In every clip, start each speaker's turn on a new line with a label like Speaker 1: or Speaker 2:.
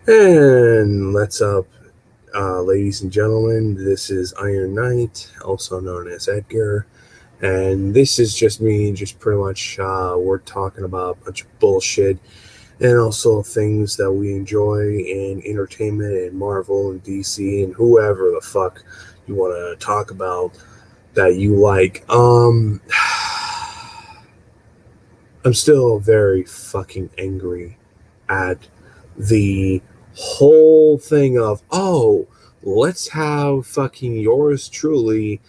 Speaker 1: And let's up, ladies and gentlemen. This is Iron Knight, also known as Edgar. And this is just me, just pretty much, we're talking about a bunch of bullshit and also things that we enjoy in entertainment and Marvel and DC and whoever the fuck you want to talk about that you like. I'm still very fucking angry at the whole thing of, oh, let's have fucking yours truly,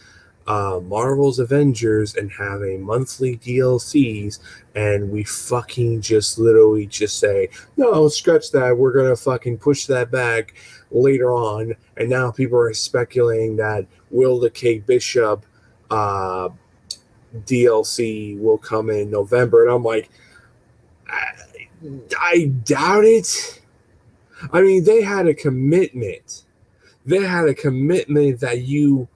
Speaker 1: Marvel's Avengers, and have a monthly DLCs, and we fucking just literally just say, no, scratch that, we're gonna fucking push that back later on, and now people are speculating that will the Kate Bishop uh, DLC will come in November, and I'm like, I doubt it. I mean, they had a commitment. They had a commitment that you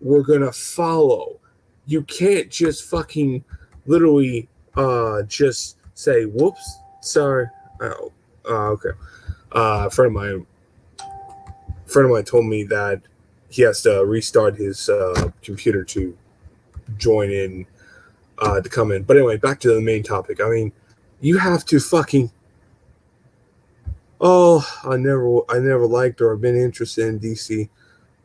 Speaker 1: were gonna follow. You can't just fucking literally just say, "Whoops, sorry." Oh, okay. A friend of mine told me that he has to restart his computer to join in to come in. But anyway, back to the main topic. I mean, you have to fucking. Oh, I never liked or been interested in DC.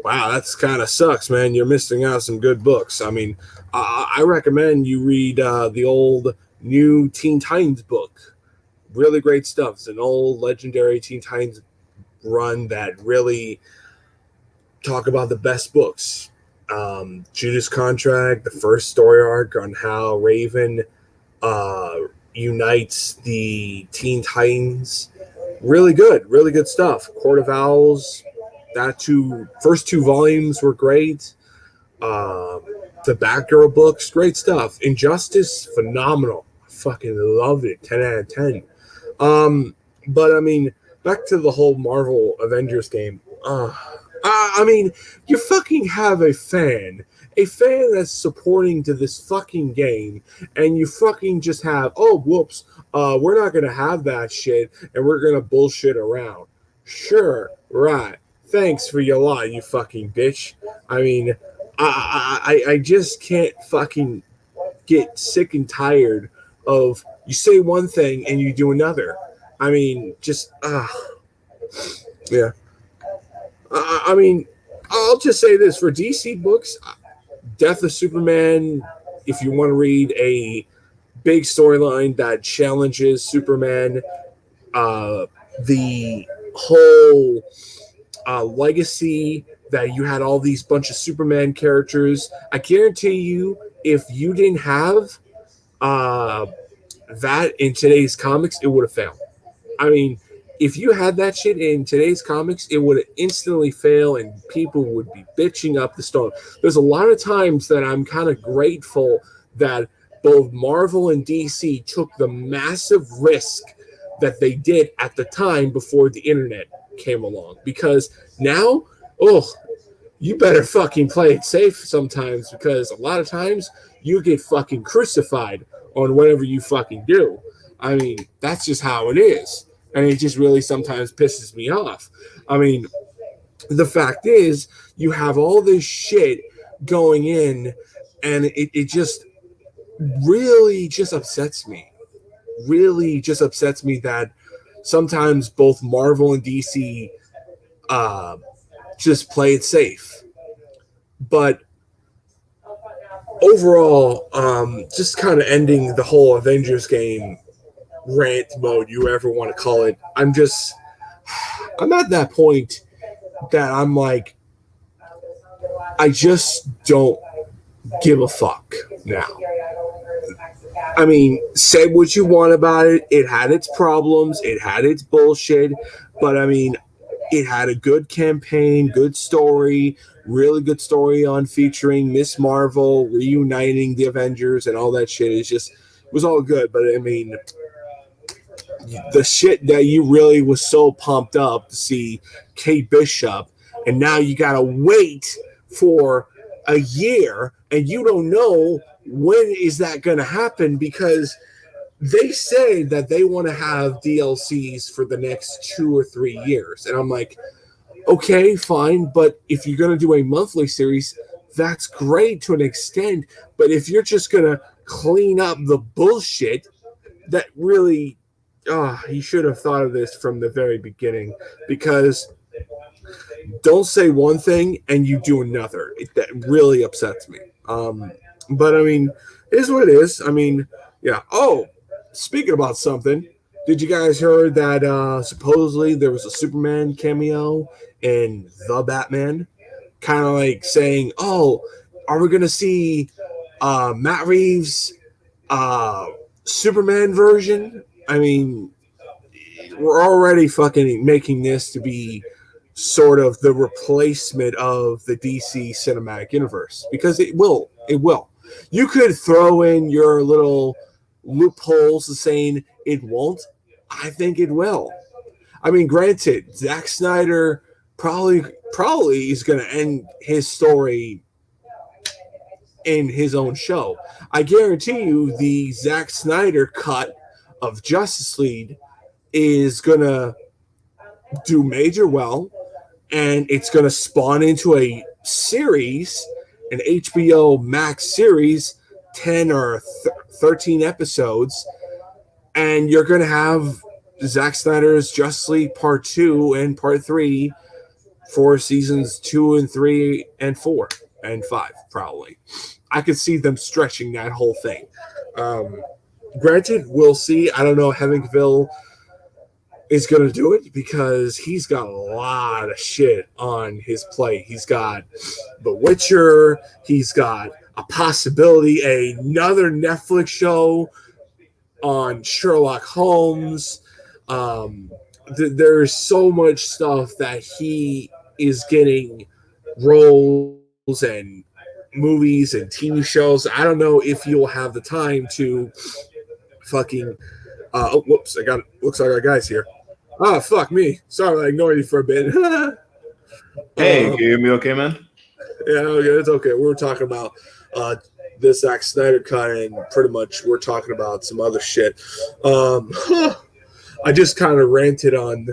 Speaker 1: Wow, that's kind of sucks, man. You're missing out some good books. I mean, I recommend you read the old New Teen Titans book. Really great stuff. It's an old legendary Teen Titans run that really talk about the best books. Judas Contract, the first story arc on how Raven uh, unites the Teen Titans. Really good stuff. Court of Owls, that first two volumes were great. Uh, the Batgirl books, great stuff. Injustice, phenomenal. I fucking loved it. 10 out of 10. But I mean, back to the whole Marvel Avengers game. I mean, you fucking have a fan that's supporting to this fucking game, and you fucking just have, oh, whoops, we're not gonna have that shit, and we're gonna bullshit around. Sure, right. Thanks for your lie, you fucking bitch. I mean, I just can't fucking get sick and tired of you say one thing and you do another. I mean, just yeah. I mean, I'll just say this for DC books, Death of Superman. If you want to read a big storyline that challenges Superman, the whole legacy that you had all these bunch of Superman characters. I guarantee you, if you didn't have that in today's comics, it would have failed. I mean, if you had that shit in today's comics, it would instantly fail and people would be bitching up the storm. There's a lot of times that I'm kind of grateful that both Marvel and DC took the massive risk that they did at the time before the internet came along. Because now, oh, you better fucking play it safe sometimes, because a lot of times you get fucking crucified on whatever you fucking do. I mean, that's just how it is. And it just really sometimes pisses me off. I mean, the fact is, you have all this shit going in, and it just really just upsets me. Really just upsets me that sometimes both Marvel and DC just play it safe. But overall, just kind of ending the whole Avengers game rant mode, you ever want to call it. I'm at that point that I'm like, I just don't give a fuck now. I mean, say what you want about it. It had its problems, it had its bullshit, but I mean, it had a good campaign, good story, really good story on featuring Miss Marvel reuniting the Avengers and all that shit. It was all good, but I mean, the shit that you really was so pumped up to see Kate Bishop, and now you gotta wait for a year, and you don't know when is that gonna happen, because they say that they want to have DLCs for the next 2 or 3 years. And I'm like, okay, fine. But if you're going to do a monthly series, that's great to an extent. But if you're just going to clean up the bullshit, that really, you should have thought of this from the very beginning, because don't say one thing and you do another. That really upsets me. But I mean, it is what it is. I mean, yeah. Oh, speaking about something, did you guys heard that supposedly there was a Superman cameo in The Batman? Kind of like saying, "Oh, are we gonna see Matt Reeves' Superman version?" I mean, we're already fucking making this to be sort of the replacement of the DC cinematic universe, because it will. It will. You could throw in your little loopholes saying it won't. I think it will. I mean, granted, Zack Snyder probably is going to end his story in his own show. I guarantee you, the Zack Snyder cut of Justice League is going to do major well, and it's going to spawn into a series, an HBO Max series, 10 or 13 episodes, and you're going to have Zack Snyder's Justice League Part 2 and Part 3 for seasons 2 and 3 and 4 and 5, probably. I could see them stretching that whole thing. Granted, we'll see. I don't know. Hemingville is going to do it because he's got a lot of shit on his plate. He's got The Witcher. He's got a possibility, another Netflix show on Sherlock Holmes. There's so much stuff that he is getting roles and movies and TV shows. I don't know if you'll have the time to fucking. Oh, whoops! Looks like I got guys here. Oh, fuck me. Sorry, I ignored you for a bit.
Speaker 2: Hey, can you hear me okay, man?
Speaker 1: Yeah, it's okay. We were talking about this Zack Snyder cut, and pretty much we're talking about some other shit. I just kind of ranted on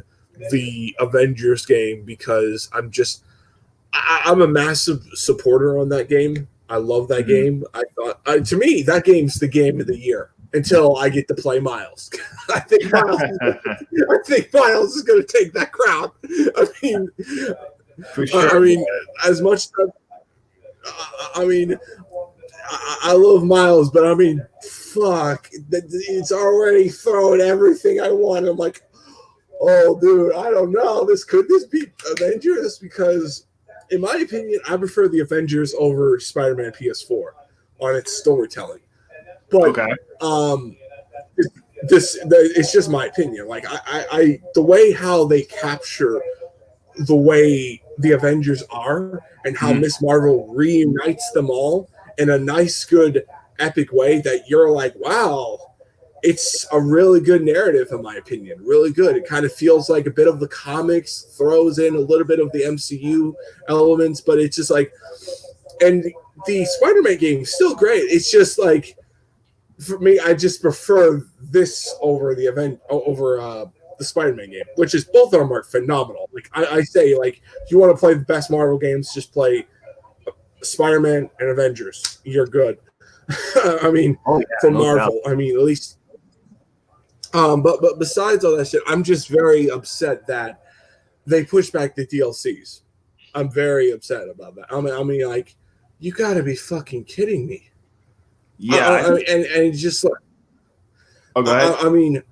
Speaker 1: the Avengers game because I'm a massive supporter on that game. I love that game. I thought, to me, that game's the game of the year until I get to play Miles. I think Miles is going to take that crown. I mean,
Speaker 2: for sure.
Speaker 1: I mean, as much. I mean, I love Miles, but I mean, fuck, it's already throwing everything I want. I'm like, oh, dude, I don't know. Could this be Avengers? Because, in my opinion, I prefer the Avengers over Spider-Man PS4 on its storytelling. But it's just my opinion. Like I the way how they capture the way the Avengers are and how Miss Marvel reunites them all in a nice, good, epic way that you're like, wow, it's a really good narrative, in my opinion. Really good. It kind of feels like a bit of the comics, throws in a little bit of the MCU elements, but it's just like, and the Spider-Man game is still great. It's just like, for me, I just prefer this over the Spider-Man game, which is both of them are phenomenal. Like I say, like, if you want to play the best Marvel games, just play Spider-Man and Avengers. You're good. I mean, for Marvel, I mean, at least. But besides all that shit, I'm just very upset that they pushed back the DLCs. I'm very upset about that. I mean, like, you got to be fucking kidding me.
Speaker 2: Yeah,
Speaker 1: and just like,
Speaker 2: okay.
Speaker 1: I mean,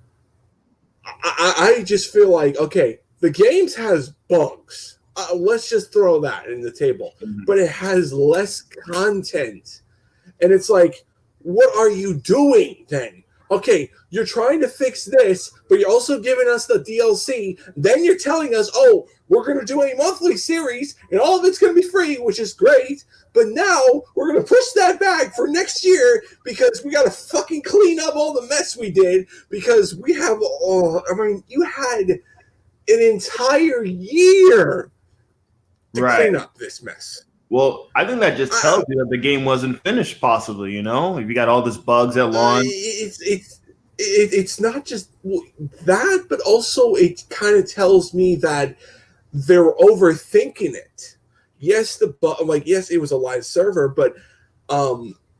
Speaker 1: I just feel like, okay, the games has bugs. Let's just throw that in the table, but it has less content, and it's like, what are you doing then? Okay, you're trying to fix this, but you're also giving us the DLC. Then you're telling us, oh, we're going to do a monthly series, and all of it's going to be free, which is great. But now we're going to push that back for next year because we got to fucking clean up all the mess we did because we have, you had an entire year to clean up this mess.
Speaker 2: Well, I think that just tells you that the game wasn't finished, possibly, you know? If you got all these bugs at launch.
Speaker 1: it's not just that, but also it kind of tells me that they're overthinking it. Yes, yes, it was a live server, but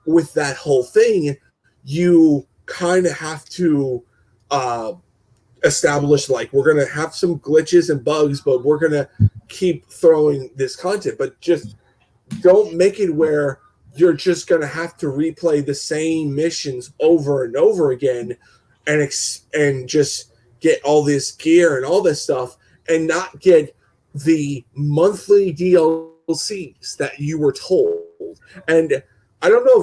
Speaker 1: with that whole thing, you kind of have to uh, establish like we're gonna have some glitches and bugs, but we're gonna keep throwing this content. But just don't make it where you're just gonna have to replay the same missions over and over again, and just get all this gear and all this stuff, and not get the monthly DLCs that you were told. And I don't know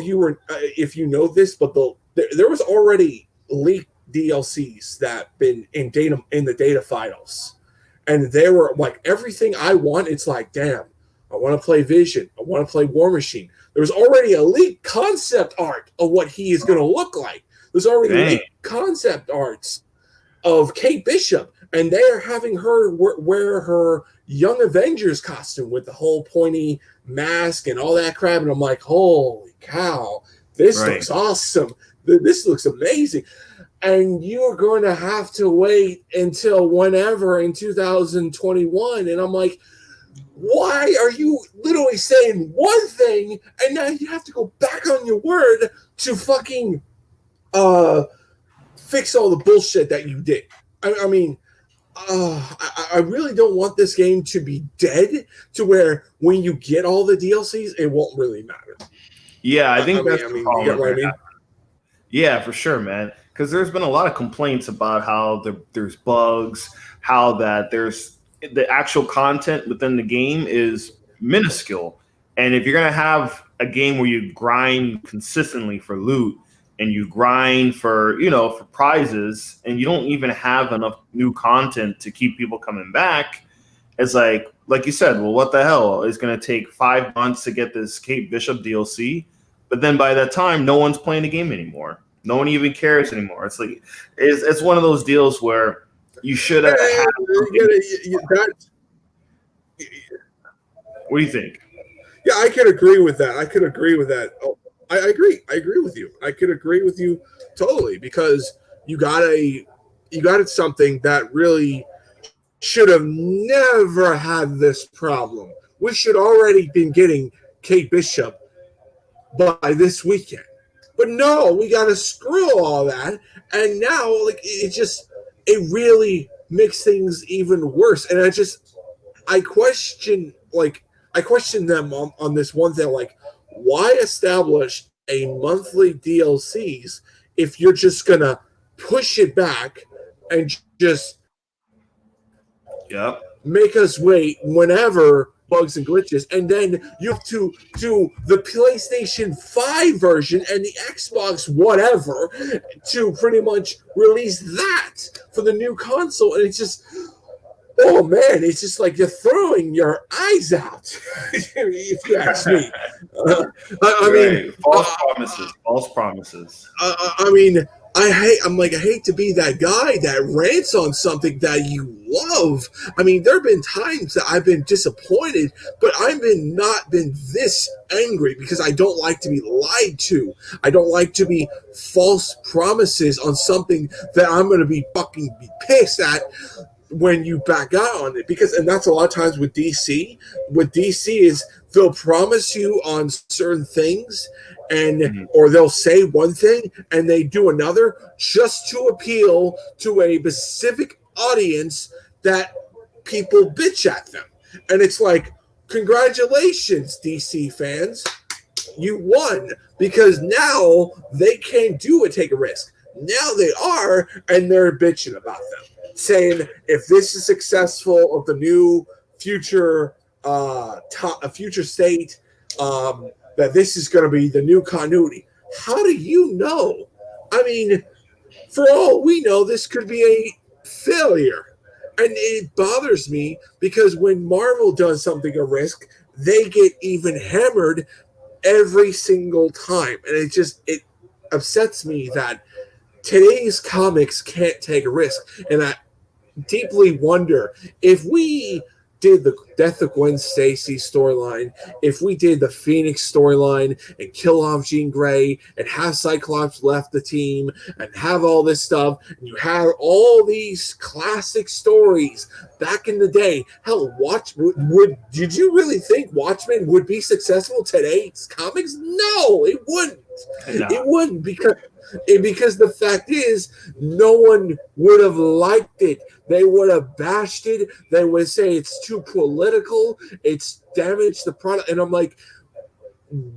Speaker 1: if you know this, but there was already leaked DLCs that been in the data files, and they were like everything I want. It's like, damn, I want to play Vision, I want to play War Machine. There's already a leaked concept art of what he is going to look like. There's already leaked concept arts of Kate Bishop, and they are having her wear her Young Avengers costume with the whole pointy mask and all that crap. And I'm like, holy cow, this looks awesome. This looks amazing. And you're going to have to wait until whenever in 2021. And I'm like, why are you literally saying one thing and now you have to go back on your word to fucking fix all the bullshit that you did? I mean, I really don't want this game to be dead to where when you get all the DLCs, it won't really matter.
Speaker 2: Yeah, I think that's the problem.
Speaker 1: You get what I mean?
Speaker 2: Yeah, for sure, man. Because there's been a lot of complaints about how there's bugs, how that there's the actual content within the game is minuscule. And if you're going to have a game where you grind consistently for loot and you grind for, for prizes, and you don't even have enough new content to keep people coming back, it's like you said, well, what the hell? It's going to take 5 months to get this Kate Bishop DLC. But then by that time, no one's playing the game anymore. No one even cares anymore. It's like it's one of those deals where you should have had. What do you think?
Speaker 1: Yeah, I could agree with that. Oh, I agree. I agree with you. I could agree with you totally, because you got something that really should have never had this problem. We should already been getting Kate Bishop by this weekend. But no, we got to screw all that. And now, it really makes things even worse. And I question them on this one thing. Like, why establish a monthly DLCs if you're just going to push it back and just make us wait whenever bugs and glitches, and then you have to do the PlayStation 5 version and the Xbox whatever to pretty much release that for the new console. And it's just, oh man, it's just like you're throwing your eyes out, if you ask me. I mean,
Speaker 2: false promises.
Speaker 1: I mean, I hate to be that guy that rants on something that you love. I mean, there have been times that I've been disappointed, but I've not been this angry because I don't like to be lied to. I don't like to be false promises on something that I'm going to be pissed at when you back out on it. And that's a lot of times with DC. With DC is they'll promise you on certain things, and or they'll say one thing and they do another just to appeal to a specific audience that people bitch at them. And it's like, congratulations, DC fans, you won, because now they can't take a risk. Now they are, and they're bitching about them, saying if this is successful of the new future future state, that this is going to be the new continuity. How do you know? I mean, for all we know, this could be a failure. And it bothers me because when Marvel does something a risk, they get even hammered every single time. And it upsets me that today's comics can't take a risk. And I deeply wonder if we did the Death of Gwen Stacy storyline, if we did the Phoenix storyline and kill off Jean Grey and have Cyclops left the team and have all this stuff, and you have all these classic stories back in the day. Hell, did you really think Watchmen would be successful today's comics? No, it wouldn't.
Speaker 2: No.
Speaker 1: It wouldn't because the fact is, no one would have liked it. They would have bashed it. They would say it's too political. It's damaged the product. And I'm like,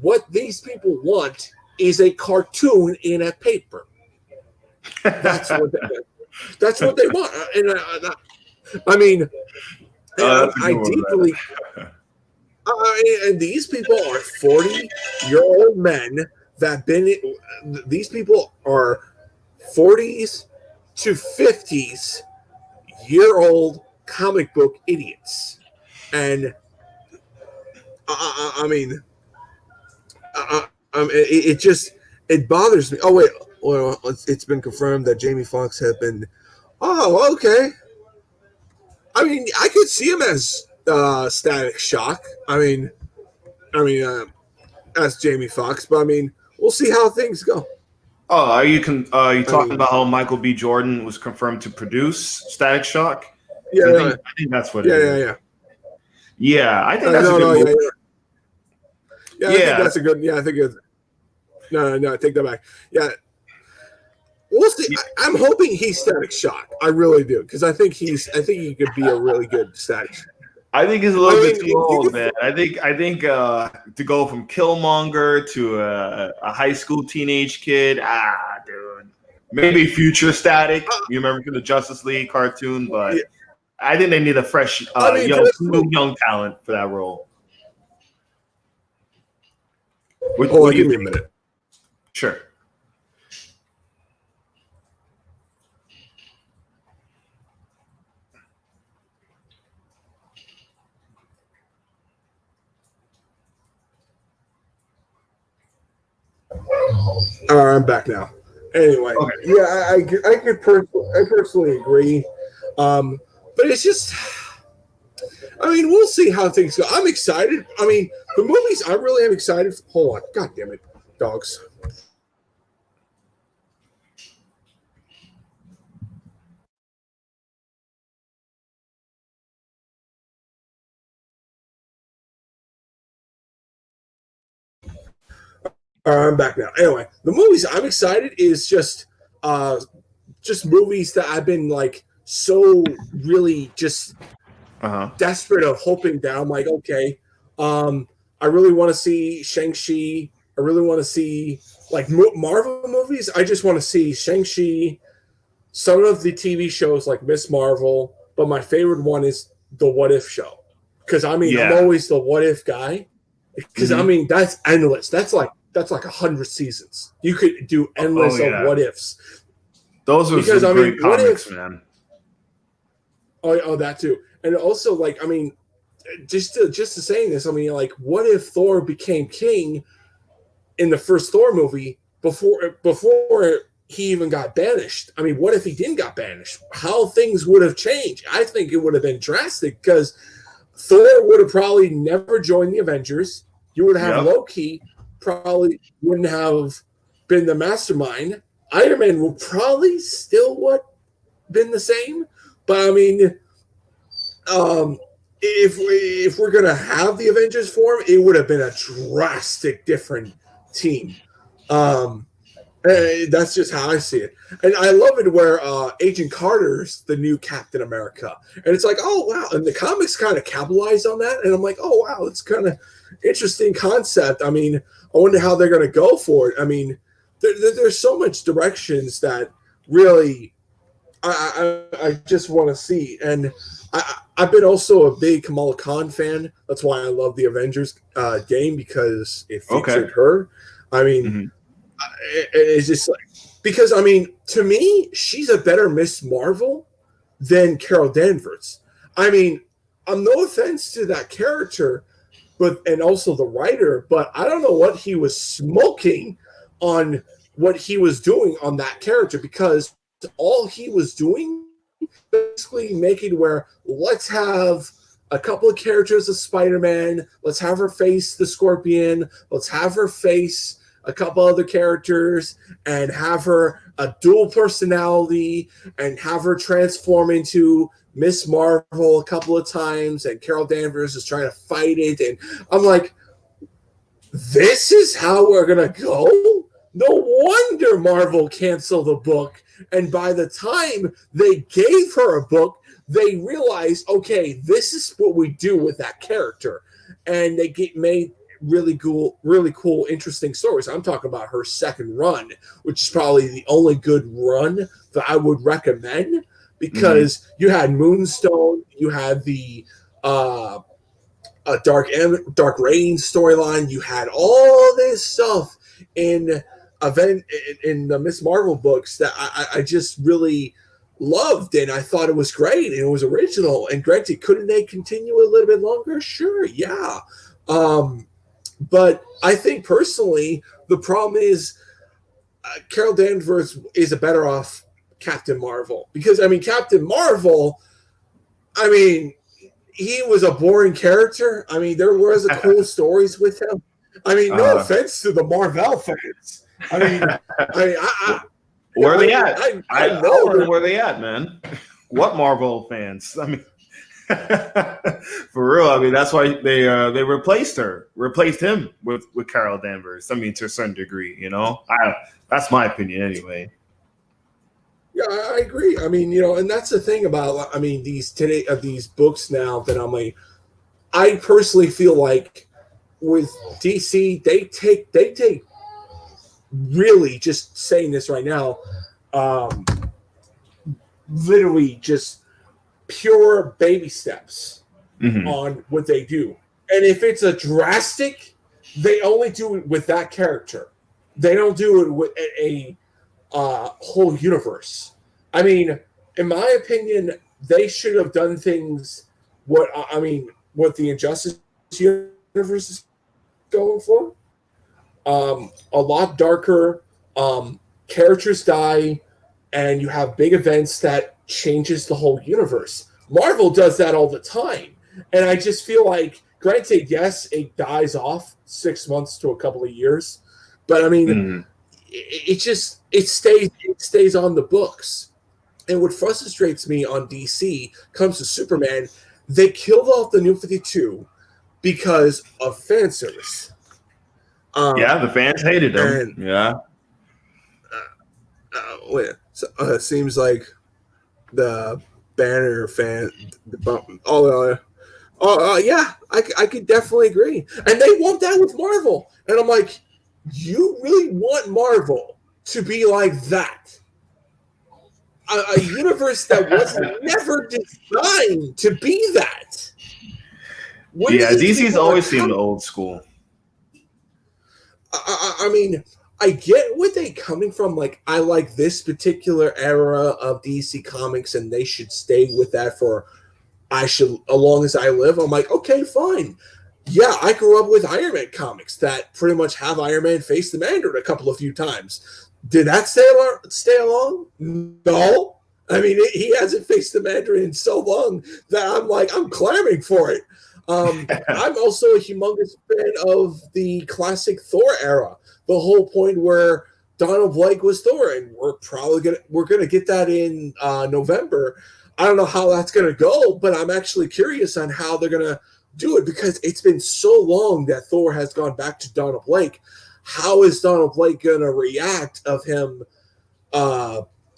Speaker 1: what these people want is a cartoon in a paper. That's what they want. And I mean, I deeply. And these people are 40-year-old men that these people are 40s to 50s year old comic book idiots. And I mean, it bothers me. Oh wait, well, it's been confirmed that Jamie Foxx has been. Oh, okay. I mean, I could see him as Static Shock. I mean, as Jamie Foxx, but I mean, we'll see how things go.
Speaker 2: Oh, are you talking about how Michael B. Jordan was confirmed to produce Static Shock?
Speaker 1: Yeah,
Speaker 2: I think that's what.
Speaker 1: Yeah.
Speaker 2: Yeah, I think that's a good movie.
Speaker 1: Yeah, I think that's a good. Yeah, I think it's. No, I take that back. Yeah, we'll see. I'm hoping he's Static Shock. I really do, because I think he could be a really good Static Shock.
Speaker 2: I think he's a little bit too old, man. I think to go from Killmonger to a high school teenage kid, dude. Maybe future Static. You remember the Justice League cartoon, but I think they need a fresh, young talent for that role.
Speaker 1: Hold on, give me a minute.
Speaker 2: Sure.
Speaker 1: All right, I'm back now. Anyway, okay. Yeah, I personally agree, but it's just, I mean, we'll see how things go. I'm excited. I mean, the movies I really am excited. Hold on, God damn it, dogs. All right, I'm back now. Anyway, the movies I'm excited is just movies that I've been like so really just desperate of hoping that I'm like, okay, I really want to see Shang-Chi. I really want to see like Marvel movies. I just want to see Shang-Chi, some of the TV shows like Miss Marvel, but my favorite one is the What If show. Because I mean, I'm always the What If guy. Because I mean, that's endless. That's like 100 seasons. You could do endless of what ifs.
Speaker 2: Those are some great comics, man.
Speaker 1: Oh, that too. And also, like, I mean, just to saying this, I mean, like, what if Thor became king in the first Thor movie before he even got banished? I mean, what if he didn't got banished? How things would have changed? I think it would have been drastic because Thor would have probably never joined the Avengers. You would have Loki probably wouldn't have been the mastermind. Iron Man will probably still been the same. But I mean, if we're gonna have the Avengers form, it would have been a drastic different team. That's just how I see it. And I love it where Agent Carter's the new Captain America. And it's like, oh, wow. And the comics kind of capitalize on that. And I'm like, oh, wow, it's kind of interesting concept. I mean, I wonder how they're going to go for it. I mean, there's so much directions that really I just want to see. And I've been also a big Kamala Khan fan. That's why I love the Avengers game, because it featured her. I mean, it's just like, because I mean, to me, she's a better Miss Marvel than Carol Danvers. I mean, no offense to that character, and also the writer, but I don't know what he was smoking on what he was doing on that character, because all he was doing basically making where let's have a couple of characters of Spider-Man. Let's have her face the Scorpion. Let's have her face a couple other characters and have her a dual personality and have her transform into Miss Marvel a couple of times, and Carol Danvers is trying to fight it. And I'm like, this is how we're going to go? No wonder Marvel canceled the book. And by the time they gave her a book, they realized, okay, this is what we do with that character. And they made really cool, interesting stories. I'm talking about her second run, which is probably the only good run that I would recommend, because you had Moonstone, you had the Dark Reign storyline, you had all this stuff in the Miss Marvel books that I just really loved, and I thought it was great and it was original. And granted, couldn't they continue a little bit longer? Sure, yeah. But I think personally, the problem is Carol Danvers is a better off Captain Marvel, because I mean, Captain Marvel, I mean, he was a boring character. I mean, there was a cool stories with him. I mean, no offense to the Marvel fans. I mean,
Speaker 2: where are they at? I know where they at, man. What Marvel fans? I mean, for real. I mean, that's why they replaced him with Carol Danvers. I mean, to a certain degree, you know. That's my opinion, anyway.
Speaker 1: Yeah, I agree. I mean, you know, and that's the thing about, I mean, these books now that I'm like, I personally feel like with DC, they take really, just saying this right now, literally just pure baby steps on what they do. And if it's a drastic, they only do it with that character. They don't do it with a whole universe. I mean, in my opinion, they should have done things what the Injustice universe is going for. A lot darker, characters die, and you have big events that changes the whole universe. Marvel does that all the time. And I just feel like, granted, yes, it dies off 6 months to a couple of years, but I mean, it stays on the books. And what frustrates me on DC comes to Superman, they killed off the New 52 because of fan service.
Speaker 2: Yeah, the fans hated him. Yeah.
Speaker 1: Seems like the Banner fan. Yeah, I could definitely agree. And they want that with Marvel. And I'm like, you really want Marvel to be like that? A universe that was never designed to be that.
Speaker 2: DC's always seemed old school.
Speaker 1: I mean, I get where they coming from. Like, I like this particular era of DC Comics, and they should stay with that as long as I live. I'm like, okay, fine. Yeah, I grew up with Iron Man comics that pretty much have Iron Man face the Mandarin a few times. Did that stay along? No. I mean, he hasn't faced the Mandarin in so long that I'm clamoring for it. I'm also a humongous fan of the classic Thor era. The whole point where Donald Blake was Thor, and we're gonna get that in November. I don't know how that's gonna go, but I'm actually curious on how they're gonna do it, because it's been so long that Thor has gone back to Donald Blake. How is Donald Blake gonna react of him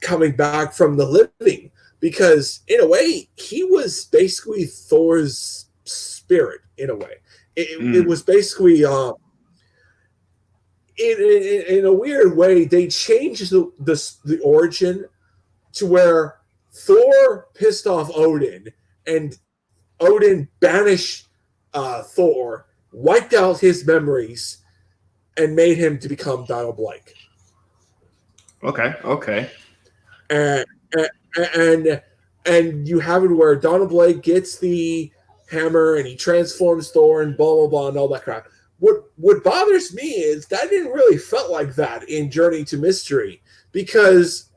Speaker 1: coming back from the living? Because in a way, he was basically Thor's spirit. In a way, it was basically in a weird way, they changed the origin to where Thor pissed off Odin, and Odin banished Thor, wiped out his memories, and made him to become Donald Blake.
Speaker 2: Okay.
Speaker 1: And you have it where Donald Blake gets the hammer and he transforms Thor and blah blah blah and all that crap. What bothers me is that didn't really felt like that in Journey to Mystery, because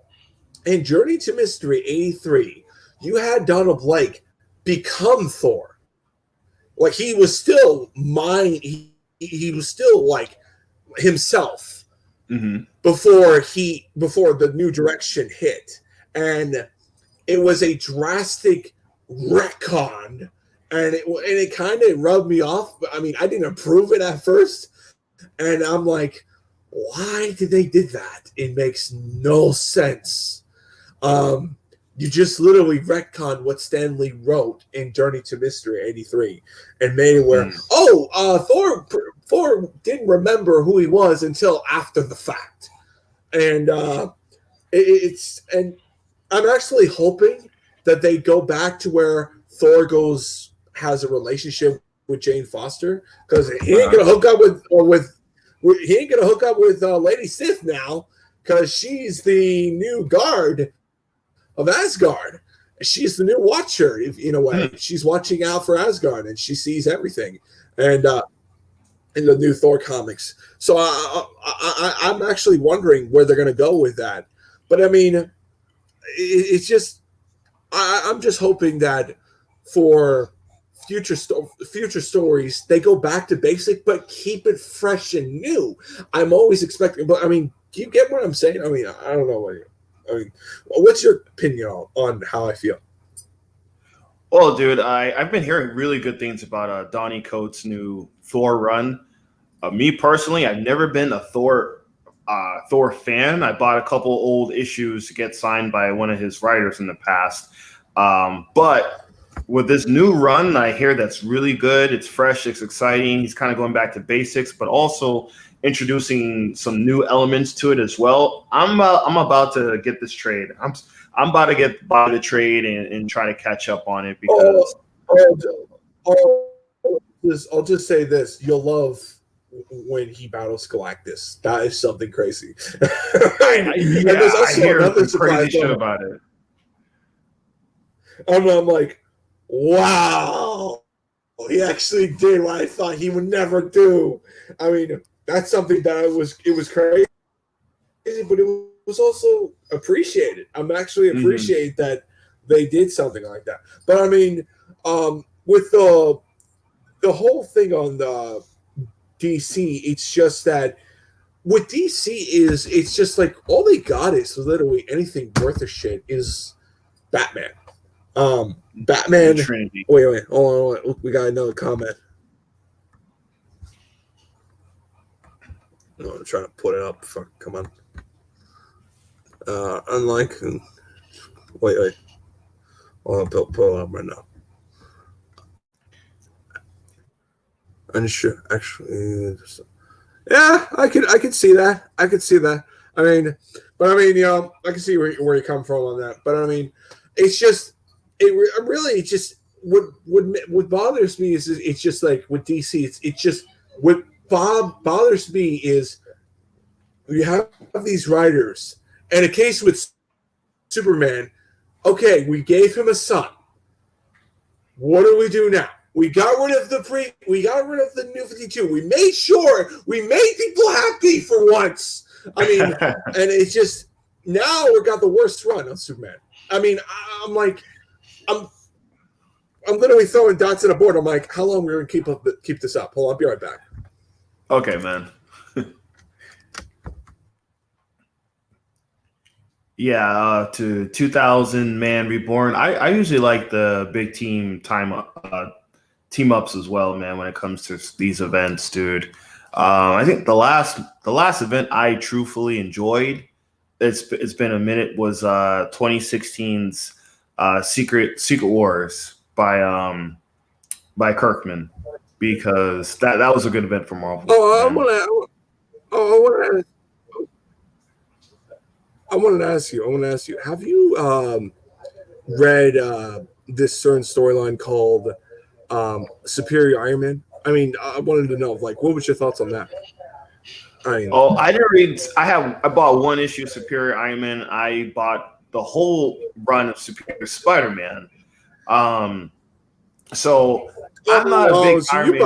Speaker 1: in Journey to Mystery 83, you had Donald Blake become Thor. like he was still he was still like himself before the new direction hit, and it was a drastic retcon, and it kind of rubbed me off. I mean, I didn't approve it at first, and I'm like, why did they did that? It makes no sense. You just literally retconned what Stan Lee wrote in Journey to Mystery '83 and made it where Thor didn't remember who he was until after the fact, and and I'm actually hoping that they go back to where Thor has a relationship with Jane Foster, because he ain't gonna hook up with Lady Sif now, because she's the new guard of Asgard. She's the new Watcher, in a way. She's watching out for Asgard, and she sees everything. And in the new Thor comics, so I'm actually wondering where they're going to go with that. But I mean, it's just I'm just hoping that for future stories they go back to basic, but keep it fresh and new. I'm always expecting, but I mean, do you get what I'm saying? I mean, I don't know what's your opinion on how I feel?
Speaker 2: Well, dude, I've been hearing really good things about Donnie Coates' new Thor run. Me personally, I've never been a Thor fan. I bought a couple old issues to get signed by one of his writers in the past. But with this new run, I hear that's really good. It's fresh. It's exciting. He's kind of going back to basics, but also introducing some new elements to it as well. I'm about to get this trade. I'm about to buy the trade and try to catch up on it because.
Speaker 1: I'll just say this: you'll love when he battles Galactus. That is something crazy.
Speaker 2: I hear crazy shit about it.
Speaker 1: I'm like, wow, he actually did what I thought he would never do. I mean, that's something that it was crazy, but it was also appreciated. I'm actually appreciate that they did something like that. But I mean, with the whole thing on the DC, it's just that with DC it's just like all they got is literally anything worth a shit is Batman. Batman.
Speaker 2: Trinity.
Speaker 1: Wait, hold on. We got another comment. Oh, I'm trying to put it up. Fuck, come on. Unlike, wait. I'll pull it up right now. Unsure, actually. Yeah, I could see that. I could see that. I mean, I can see where you come from on that. But I mean, it's just really just what bothers me is it's just like with DC. It's just what bothers me is you have these writers, and a case with Superman. Okay, we gave him a son. What do we do now? We got rid of the New 52. We made people happy for once. I mean, and it's just now we got the worst run on Superman. I mean, I'm literally throwing dots at a board. I'm like, how long are we gonna keep this up? Hold on, I'll be right back.
Speaker 2: Okay, man. Yeah, to 2000 Man Reborn. I usually like the big team team ups as well, man. When it comes to these events, dude. I think the last event I truthfully enjoyed, it's been a minute, was 2016's Secret Wars by Kirkman, because that was a good event for Marvel.
Speaker 1: I wanted to ask you, have you read this certain storyline called Superior Iron Man? I mean, I wanted to know, like, what was your thoughts on that?
Speaker 2: I didn't read. I bought one issue of Superior Iron Man. I bought the whole run of Superior Spider-Man. So I'm not a big Iron Man.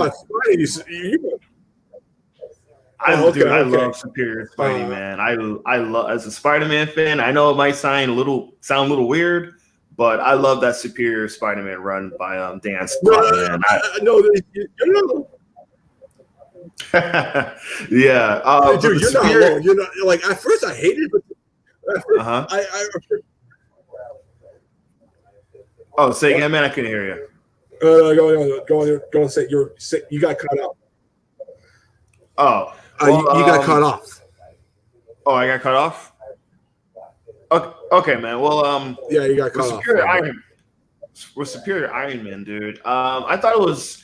Speaker 2: I love Superior Spidey, man. I love, as a Spider-Man fan. I know it might sound a little weird, But I love that Superior Spider-Man run by Dan
Speaker 1: No,
Speaker 2: Slott, man.
Speaker 1: you're not,
Speaker 2: Yeah,
Speaker 1: dude,
Speaker 2: but the
Speaker 1: you're not
Speaker 2: Superior.
Speaker 1: alone. You're not like at first I hated it, but at first,
Speaker 2: Uh-huh.
Speaker 1: I
Speaker 2: Oh, say again, man. I couldn't hear you.
Speaker 1: go on. Say you got cut off.
Speaker 2: Oh, well,
Speaker 1: You got cut off.
Speaker 2: oh, I got cut off. Okay, man. Well,
Speaker 1: Yeah, you got
Speaker 2: with
Speaker 1: cut off.
Speaker 2: Superior Iron Man, dude. I thought it was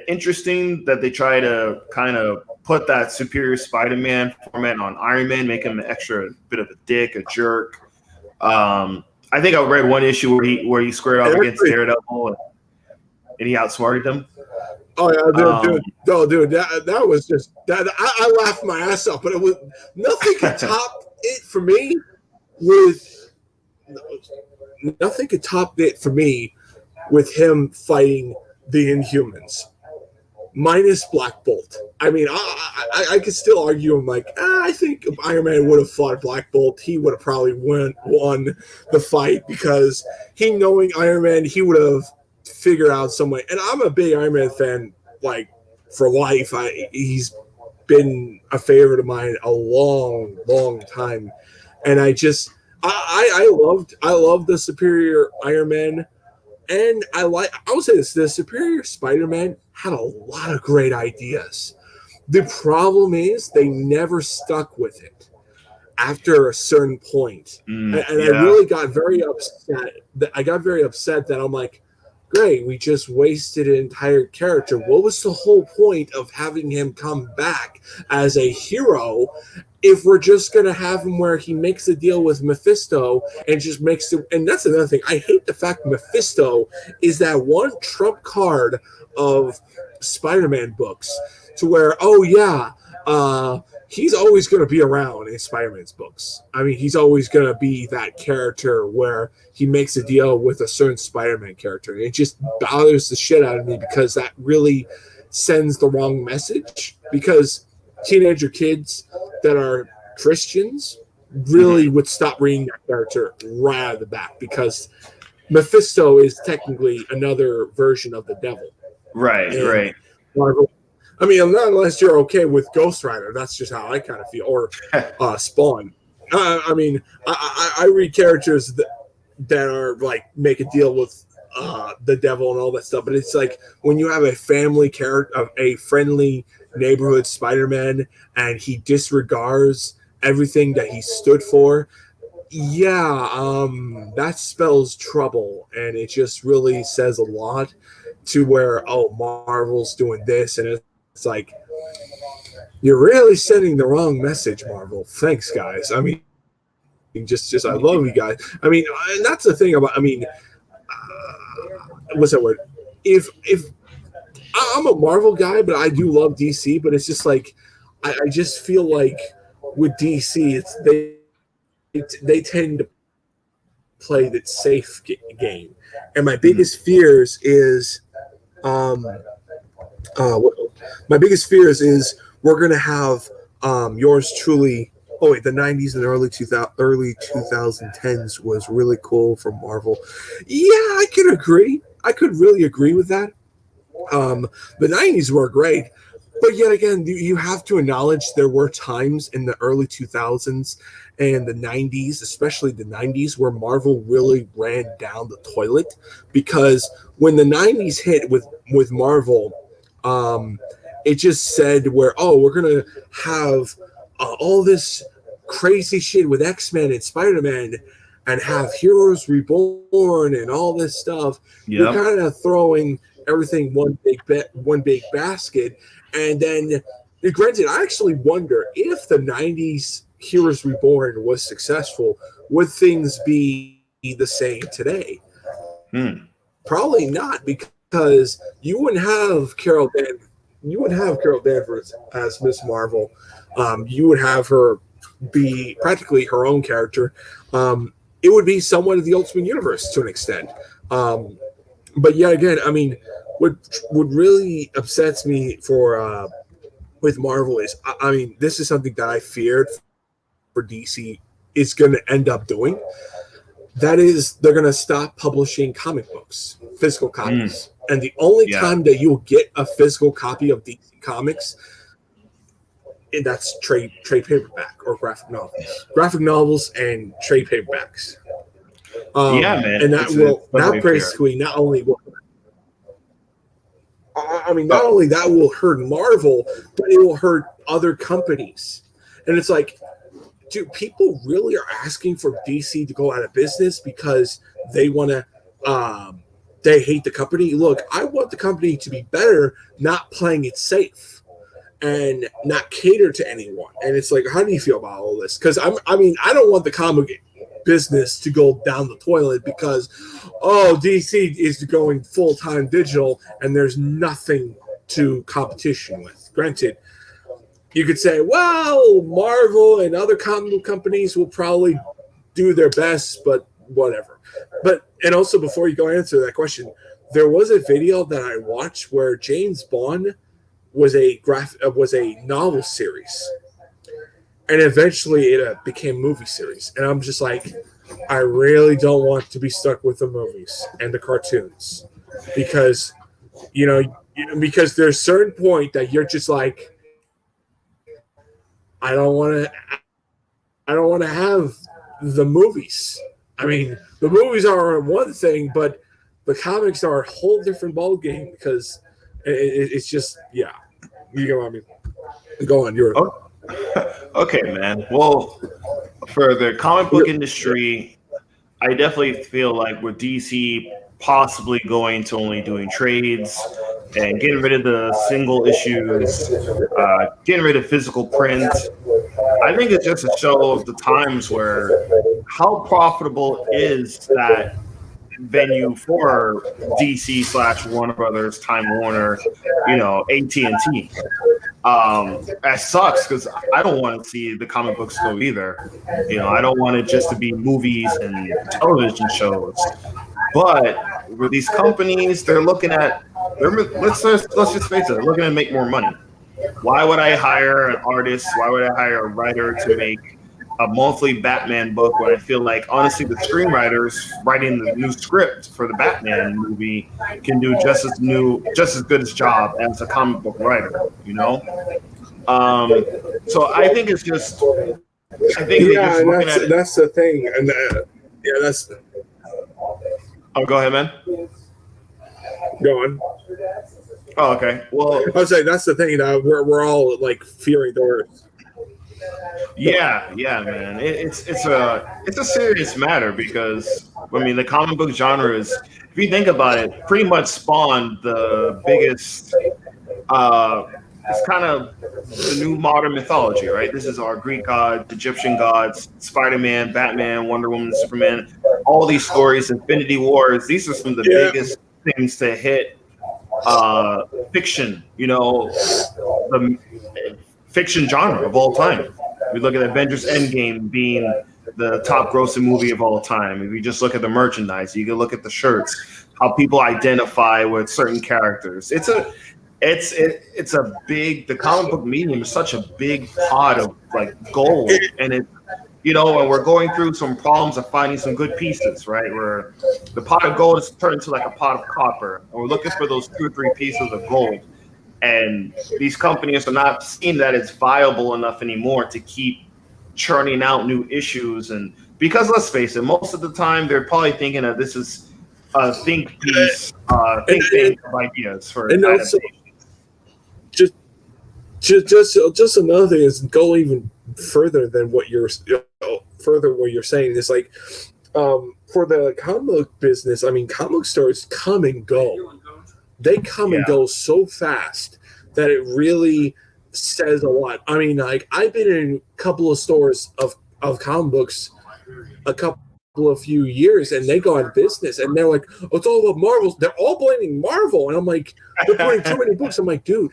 Speaker 2: interesting that they try to kind of put that Superior Spider-Man format on Iron Man, make him an extra bit of a dick, a jerk. I think I read one issue where he squared off against Daredevil and he outsmarted him.
Speaker 1: Oh yeah, dude, that was just that. I laughed my ass off, but it was nothing could top it for me. Nothing could top it for me with him fighting the Inhumans, minus Black Bolt. I mean, I could still argue. I'm like, I think if Iron Man would have fought Black Bolt, he would have probably won the fight because he knowing Iron Man, he would have figured out some way. And I'm a big Iron Man fan, like for life. He's been a favorite of mine a long time, and I loved the Superior Iron Man. And I would say this: the Superior Spider-Man had a lot of great ideas. The problem is they never stuck with it after a certain point. And I really got very upset. I got very upset that I'm like, great, we just wasted an entire character. What was the whole point of having him come back as a hero if we're just going to have him where he makes a deal with Mephisto and just makes it? And that's another thing. I hate the fact Mephisto is that one trump card of Spider-Man books to where, oh yeah, he's always going to be around in Spider-Man's books. I mean, he's always going to be that character where he makes a deal with a certain Spider-Man character. And it just bothers the shit out of me because that really sends the wrong message, because teenager kids that are Christians really would stop reading that character right out of the bat, because Mephisto is technically another version of the devil.
Speaker 2: Right.
Speaker 1: Marvel, I mean, unless you're okay with Ghost Rider, that's just how I kind of feel, or Spawn. I mean, I read characters that are like make a deal with the devil and all that stuff, but it's like when you have a family character, a friendly neighborhood Spider-Man, and he disregards everything that he stood for. Yeah, that spells trouble, and it just really says a lot to where, oh, Marvel's doing this, and it's like, you're really sending the wrong message, Marvel. Thanks, guys. I mean, just I love you guys. I mean, and that's the thing about, I mean, what's that word? If I'm a Marvel guy, but I do love DC, but it's just like, I just feel like with DC, it's they tend to play that safe game. And my biggest fears is, my biggest fears is we're gonna have yours truly. Oh wait, the '90s and early 2010s was really cool for Marvel. Yeah, I could agree. I could really agree with that. The '90s were great, but yet again, you have to acknowledge there were times in the early 2000s and the '90s, especially the '90s, where Marvel really ran down the toilet, because when the '90s hit with Marvel, it just said where, oh, we're gonna have all this crazy shit with X-Men and Spider-Man and have Heroes Reborn and all this stuff. Yep. You're kind of throwing everything one big basket. And then, granted, I actually wonder if the '90s Heroes Reborn was successful, would things be the same today? Probably not, because you wouldn't have Carol Danvers as Miss Marvel. You would have her be practically her own character. It would be somewhat of the Ultimate Universe to an extent. But yet again, I mean, what really upsets me for with Marvel is, I mean, this is something that I feared for DC is going to end up doing. that is, they're going to stop publishing comic books, physical copies. And the only
Speaker 2: Yeah.
Speaker 1: time that you will get a physical copy of DC Comics, and that's trade paperback or graphic novels and trade paperbacks.
Speaker 2: Yeah, man.
Speaker 1: And that will now basically not only will, I mean, not only that will hurt Marvel, but it will hurt other companies. And it's like, dude, people really are asking for DC to go out of business because they want to, they hate the company. Look, I want the company to be better, not playing it safe and not cater to anyone. And it's like, how do you feel about all this? Because I mean, I don't want the comic business to go down the toilet because, oh, DC is going full-time digital and there's nothing to competition with. Granted, you could say, well, Marvel and other comic companies will probably do their best, but whatever. But, and also before you go answer that question, there was a video that I watched where James Bond was a novel series, and eventually it became movie series. And I'm just like, I really don't want to be stuck with the movies and the cartoons because, because there's a certain point that you're just like, I don't want to have the movies. I mean, the movies are one thing, but the comics are a whole different ballgame because it's just, yeah. You know what I mean? Go on. You're
Speaker 2: okay, man. Well, for the comic book industry, I definitely feel like with DC possibly going to only doing trades and getting rid of the single issues, getting rid of physical print, I think it's just a show of the times where how profitable is that venue for DC / Warner Brothers, Time Warner, AT&T. That sucks because I don't want to see the comic books go either. I don't want it just to be movies and television shows. But with these companies, they're looking at, let's just face it, they're looking to make more money. Why would I hire an artist? Why would I hire a writer to make a monthly Batman book when I feel like, honestly, the screenwriters writing the new script for the Batman movie can do just as good a job as a comic book writer, So I think it's just,
Speaker 1: that's the thing. And that's.
Speaker 2: Oh, go ahead, man.
Speaker 1: Go on.
Speaker 2: Oh, okay. Well,
Speaker 1: I was saying that's the thing that we're all like fearing the worst.
Speaker 2: Yeah, man. It's a serious matter because the comic book genre is, if you think about it, pretty much spawned the biggest. It's kind of the new modern mythology, right? This is our Greek gods, Egyptian gods, Spider-Man, Batman, Wonder Woman, Superman. All these stories, Infinity Wars. These are some of the biggest things to hit fiction. The fiction genre of all time. We look at Avengers Endgame being the top grossing movie of all time. If you just look at the merchandise, you can look at the shirts, how people identify with certain characters. The comic book medium is such a big pot of like gold, and it, and we're going through some problems of finding some good pieces, right? Where the pot of gold is turned into like a pot of copper, and we're looking for those 2 or 3 pieces of gold. And these companies are not seeing that it's viable enough anymore to keep churning out new issues. And because let's face it, most of the time they're probably thinking that this is a think piece, think of ideas for adaptation.
Speaker 1: Just another thing is go even further than what you're saying. It's like for the comic book business, I mean, comic stores come and go. They come and go so fast that it really says a lot. I mean, like I've been in a couple of stores of comic books a few years, and they go out of business, and they're like, "Oh, it's all about Marvel." They're all blaming Marvel, and I'm like, "They're putting too many books." I'm like, "Dude,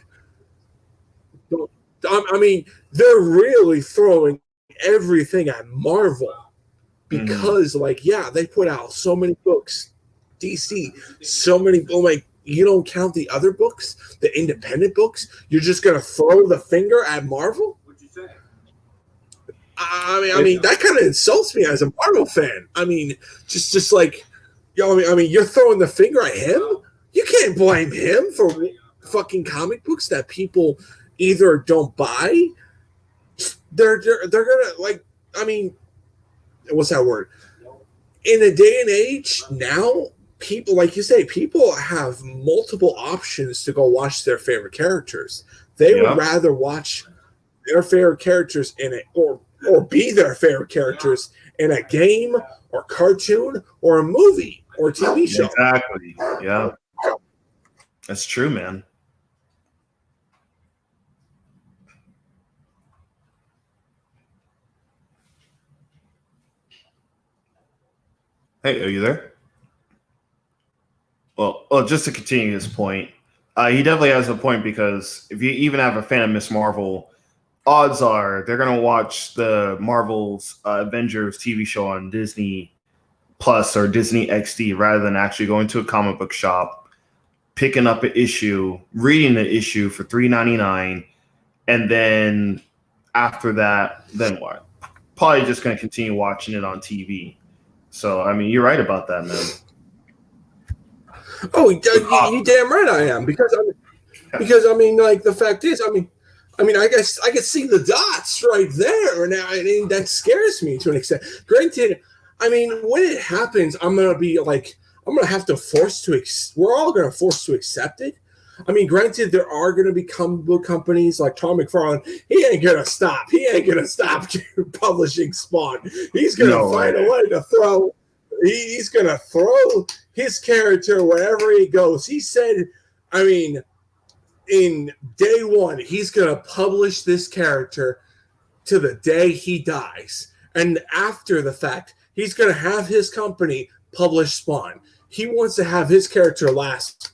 Speaker 1: I mean, they're really throwing everything at Marvel because, they put out so many books, DC, so many. Oh my." You don't count the other books, the independent books? You're just going to throw the finger at Marvel?
Speaker 3: What'd you say?
Speaker 1: I mean, that kind of insults me as a Marvel fan. I mean, just like, I mean, you're throwing the finger at him. You can't blame him for fucking comic books that people either don't buy. They're gonna like. I mean, what's that word? In a day and age now, people, like you say, people have multiple options to go watch their favorite characters. They would rather watch their favorite characters in it, or be their favorite characters in a game or cartoon or a movie or a TV show.
Speaker 2: Exactly. Yeah. That's true, man. Hey, are you there? Well, just to continue this point, he definitely has a point, because if you even have a fan of Miss Marvel, odds are they're going to watch the Marvel's Avengers TV show on Disney Plus or Disney XD rather than actually going to a comic book shop, picking up an issue, reading the issue for $3.99, and then after that, then what? Probably just going to continue watching it on TV. So, I mean, you're right about that, man.
Speaker 1: Oh, you damn right I am, because I mean, like, the fact is, I mean, I guess I could see the dots right there, and that scares me to an extent. Granted, I mean, when it happens, I'm gonna have to we're all gonna force to accept it. I mean, granted, there are gonna be comic book companies like Tom McFarlane. He ain't gonna stop publishing Spawn. He's gonna find a way to throw. He's gonna throw his character wherever he goes. He said, I mean, in day one, he's gonna publish this character to the day he dies, and after the fact, he's gonna have his company publish Spawn. He wants to have his character last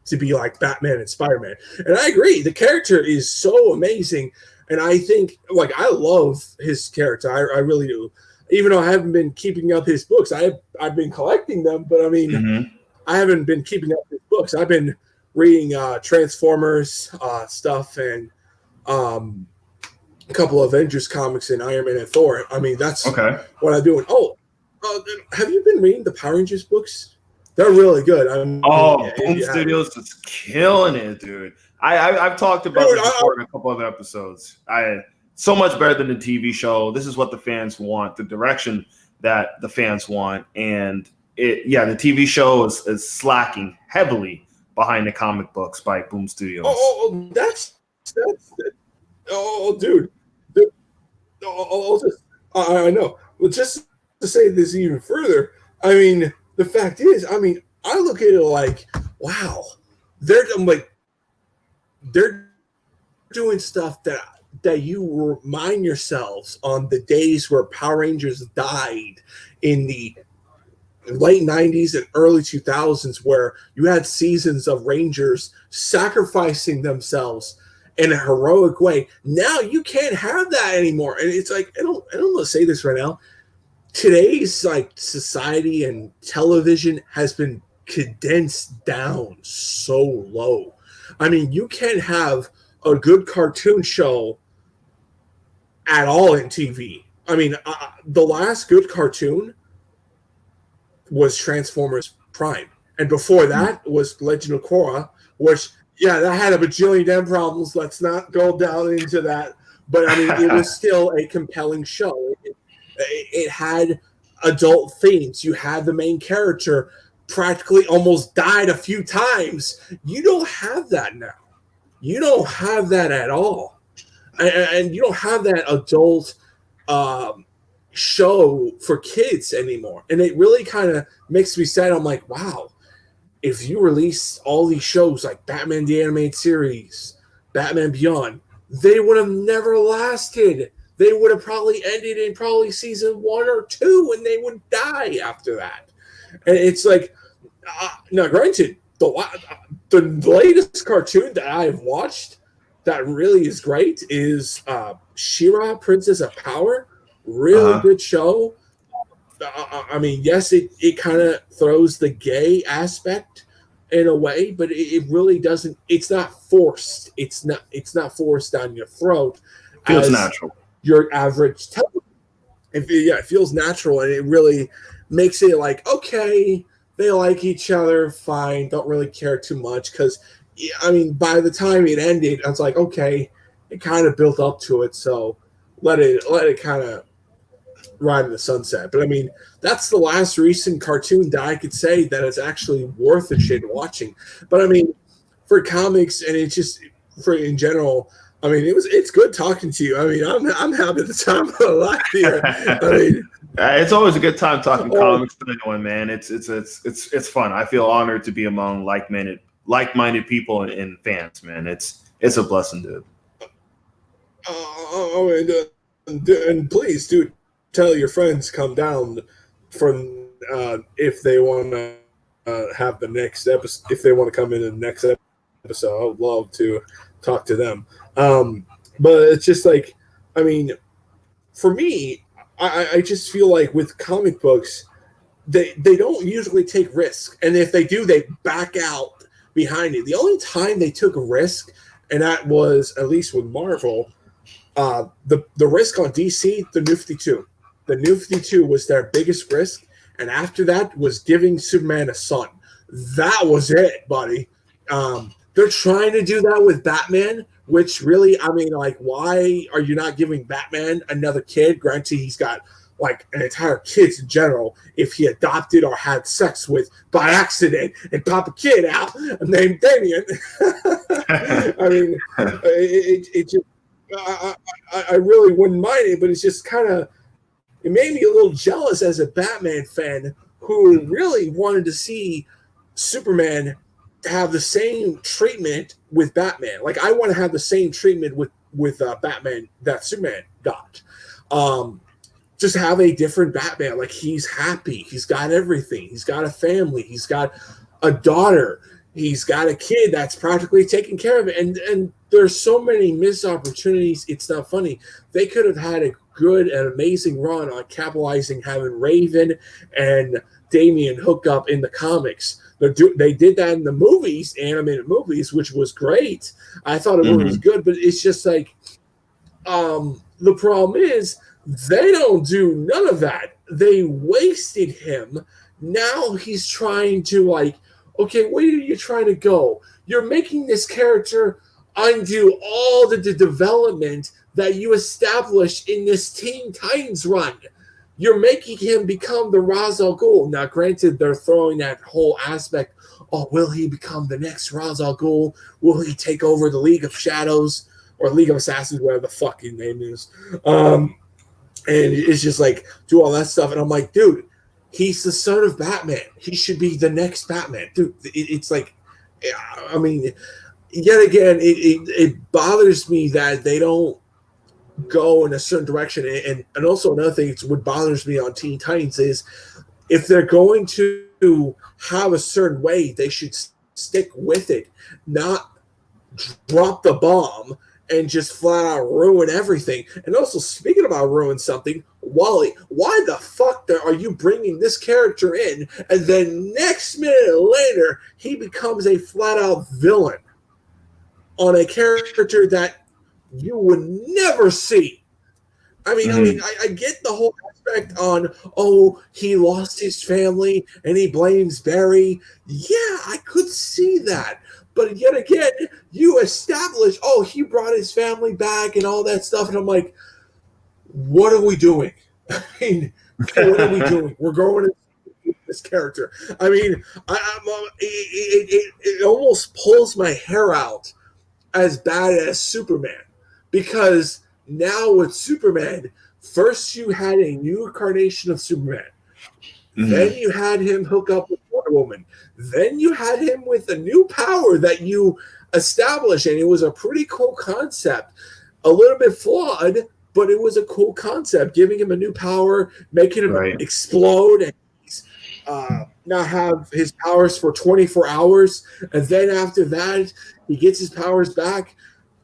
Speaker 1: to be like Batman and Spider-Man. And I agree, the character is so amazing, and I think, like, I love his character. I really do. Even though I haven't been keeping up his books, I've been collecting them, but I mean, I haven't been keeping up his books. I've been reading Transformers stuff and a couple of Avengers comics and Iron Man and Thor. I mean, that's what I'm doing. Have you been reading the Power Rangers books? They're really good.
Speaker 2: Boom Studios is killing it, dude. I've talked about this before in a couple other episodes. So much better than the TV show. This is what the fans want, the direction that the fans want. And the TV show is slacking heavily behind the comic books by Boom Studios.
Speaker 1: That's dude. I know. Well, just to say this even further, I mean, the fact is, I mean, I look at it like, wow, they're doing stuff that you remind yourselves on the days where Power Rangers died in the late 90s and early 2000s, where you had seasons of Rangers sacrificing themselves in a heroic way. Now you can't have that anymore. And it's like, I don't want to say this right now. Today's like society and television has been condensed down so low. I mean, you can't have a good cartoon show at all in TV. I mean, the last good cartoon was Transformers Prime, and before that was Legend of Korra, which that had a bajillion damn problems. Let's not go down into that, but I mean, it was still a compelling show. It had adult themes. You had the main character practically almost died a few times. You don't have that now. You don't have that at all. And you don't have that adult show for kids anymore. And it really kind of makes me sad. I'm like, wow, if you release all these shows like Batman the Animated Series, Batman Beyond, they would have never lasted. They would have probably ended in season 1 or 2, and they would die after that. And it's like, now granted, the latest cartoon that I've watched that really is great is She-Ra, Princess of Power. Really good show. I mean, yes, it kind of throws the gay aspect in a way, but it really doesn't. It's not forced. It's not forced down your throat.
Speaker 2: Feels natural.
Speaker 1: Your average television it feels natural, and it really makes it like, okay, they like each other, fine, don't really care too much. Because, I mean, by the time it ended, I was like, okay, it kind of built up to it, so let it kind of ride in the sunset. But I mean, that's the last recent cartoon that I could say that is actually worth a shit watching. But I mean, for comics, and it's just for in general. I mean, it's good talking to you. I mean, I'm having the time of my life here. I mean,
Speaker 2: It's always a good time talking
Speaker 1: oh,
Speaker 2: comics to anyone, man. It's fun. I feel honored to be among like-minded people and fans, man. It's a blessing, dude.
Speaker 1: and please do tell your friends come down from if they want to have the next episode. If they want to come in the next episode, I would love to talk to them. But it's just like, I mean, for me, I just feel like with comic books, they don't usually take risks, and if they do, they back out behind it. The only time they took a risk, and that was at least with Marvel, the risk on DC, the New 52. The New 52 was their biggest risk, and after that was giving Superman a son. That was it, buddy. They're trying to do that with Batman, which really, I mean, like, why are you not giving Batman another kid? Granted, he's got like an entire kids in general. If he adopted or had sex with by accident and pop a kid out named Damien, I mean, it just, I really wouldn't mind it, but it's just kind of, it made me a little jealous as a Batman fan who really wanted to see Superman have the same treatment with Batman. Like, I want to have the same treatment with Batman that Superman got. Just have a different Batman. Like, he's happy. He's got everything. He's got a family. He's got a daughter. He's got a kid that's practically taking care of it. And there's so many missed opportunities. It's not funny. They could have had a good and amazing run on capitalizing having Raven and Damian hook up in the comics. They did that in the movies, animated movies, which was great. I thought it was good, but it's just like, the problem is they don't do none of that. They wasted him. Now he's trying to, like, okay, where are you trying to go? You're making this character undo all the development that you established in this Teen Titans run. You're making him become the Ra's al Ghul. Now, granted, they're throwing that whole aspect. Oh, will he become the next Ra's al Ghul? Will he take over the League of Shadows or League of Assassins, whatever the fucking name is? And it's just like, do all that stuff. And I'm like, dude, he's the son of Batman. He should be the next Batman. Dude, it's like, I mean, yet again, it bothers me that they don't go in a certain direction. And also another thing, it's what bothers me on Teen Titans is if they're going to have a certain way, they should stick with it, not drop the bomb and just flat out ruin everything. And also, speaking about ruin something, Wally, why the fuck are you bringing this character in and then next minute later he becomes a flat out villain on a character that you would never see? I mean, I get the whole aspect on, oh, he lost his family and he blames Barry. Yeah, I could see that. But yet again, you establish, oh, he brought his family back and all that stuff. And I'm like, what are we doing? I mean, what are we doing? We're going to this character. I mean, it almost pulls my hair out as bad as Superman. Because now with Superman, first you had a new incarnation of Superman. Then you had him hook up with Wonder Woman. Then you had him with a new power that you established, and it was a pretty cool concept. A little bit flawed, but it was a cool concept, giving him a new power, making him explode, and now have his powers for 24 hours. And then after that, he gets his powers back.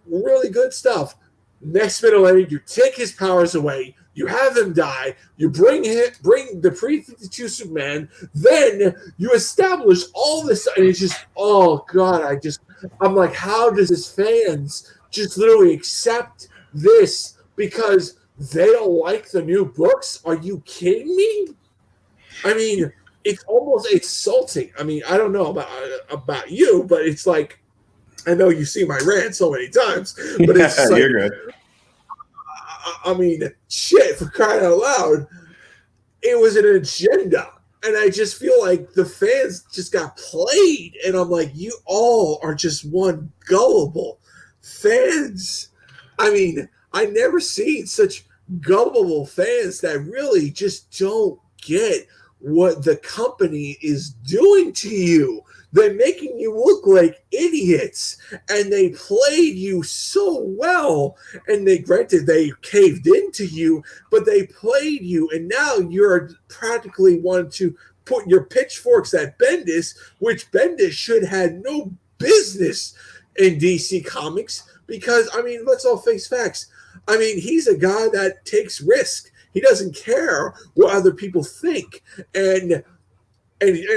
Speaker 1: Really good stuff. Next minute later, you take his powers away. You have him die. You bring the pre-52 Superman. Then you establish all this, and it's just, oh god! I'm like, how does his fans just literally accept this? Because they don't like the new books? Are you kidding me? I mean, it's almost insulting. I mean, I don't know about you, but it's like, I know you see my rant so many times, but it's just like,
Speaker 2: You're good.
Speaker 1: I mean, shit, for crying out loud, it was an agenda. And I just feel like the fans just got played. And I'm like, you all are just one gullible fans. I mean, I never seen such gullible fans that really just don't get what the company is doing to you. They're making you look like idiots, and they played you so well. And they granted they caved into you, but they played you, and now you're practically wanting to put your pitchforks at Bendis, which Bendis should have no business in DC Comics. Because I mean, let's all face facts. I mean, he's a guy that takes risk. He doesn't care what other people think, and